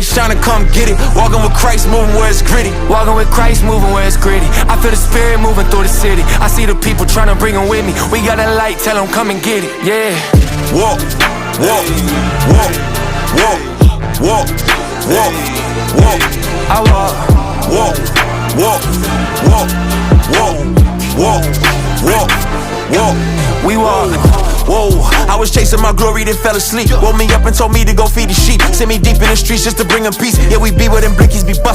light shining, come get it. Walking with Christ, moving where it's gritty. Walking with Christ, moving where it's gritty. I feel the spirit moving through the city. I see the people trying to bring them with me. We got a light, tell them come and get it. Yeah. Walk, walk, walk, walk, walk, walk, walk. I walk, walk, walk, walk, walk, walk, walk, walk. We walk. Whoa, I was chasing my glory, then fell asleep. Woke me up and told me to go feed the sheep. Sent me deep in the streets just to bring them peace. Yeah, we be where them blickies be busting.